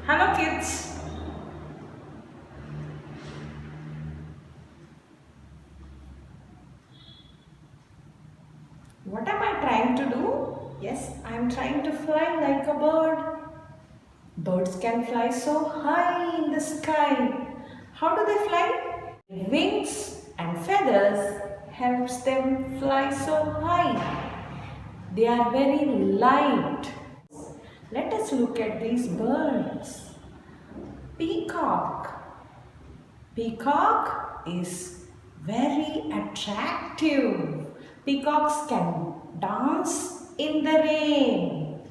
Hello kids. What am I trying to do? Yes, I am trying to fly like a bird. Birds can fly so high in the sky. How do they fly? Wings and feathers helps them fly so high. They are very light. Let us look at these birds. Peacock. Peacock is very attractive. Peacocks can dance in the rain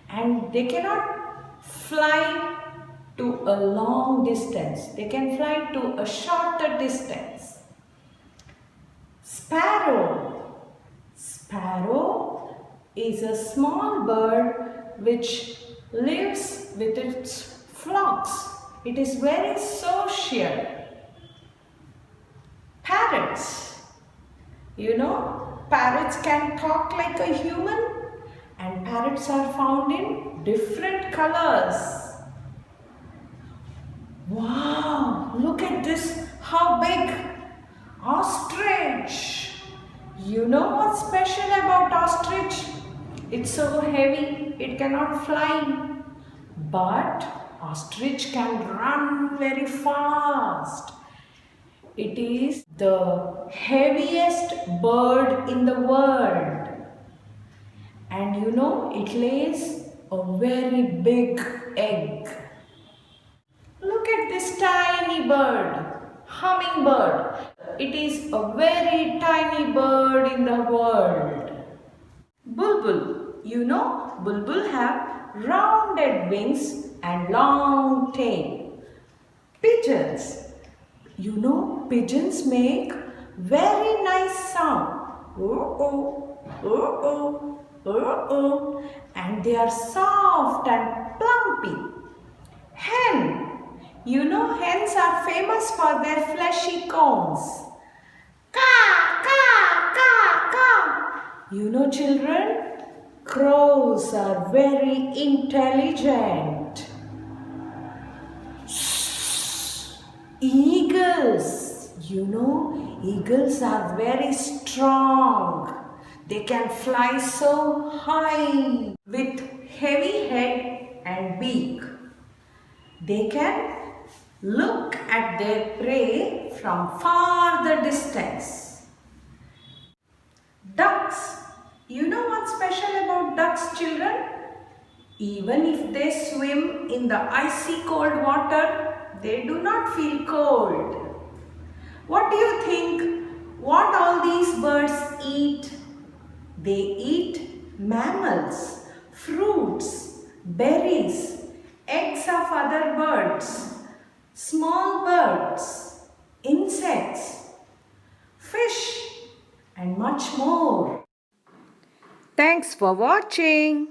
and they cannot fly to a long distance. They can fly to a shorter distance. Sparrow. Sparrow is a small bird which lives with its flocks. It is very social. Parrots. Parrots can talk like a human and parrots are found in different colors. Wow, look at this, how big! Ostrich. You know what's special about ostrich? It's so heavy, it cannot fly. But ostrich can run very fast. It is the heaviest bird in the world. And it lays a very big egg. Look at this tiny bird, hummingbird. It is a very tiny bird in the world. Bulbul. Bulbul have rounded wings and long tail. Pigeons. Pigeons make very nice sound. Oh, oh, oh, oh, oh. And they are soft and plumpy. Hen. Hens are famous for their fleshy combs. Caw, caw, caw, caw. Children, crows are very intelligent. Eagles. Eagles are very strong. They can fly so high with heavy head and beak. They can look at their prey from farther distance. Ducks. You know what's special about ducks, children? Even if they swim in the icy cold water, they do not feel cold. What do you think? What all these birds eat? They eat mammals, fruits, berries, eggs of other birds, small birds, insects, fish, and much more. Thanks for watching.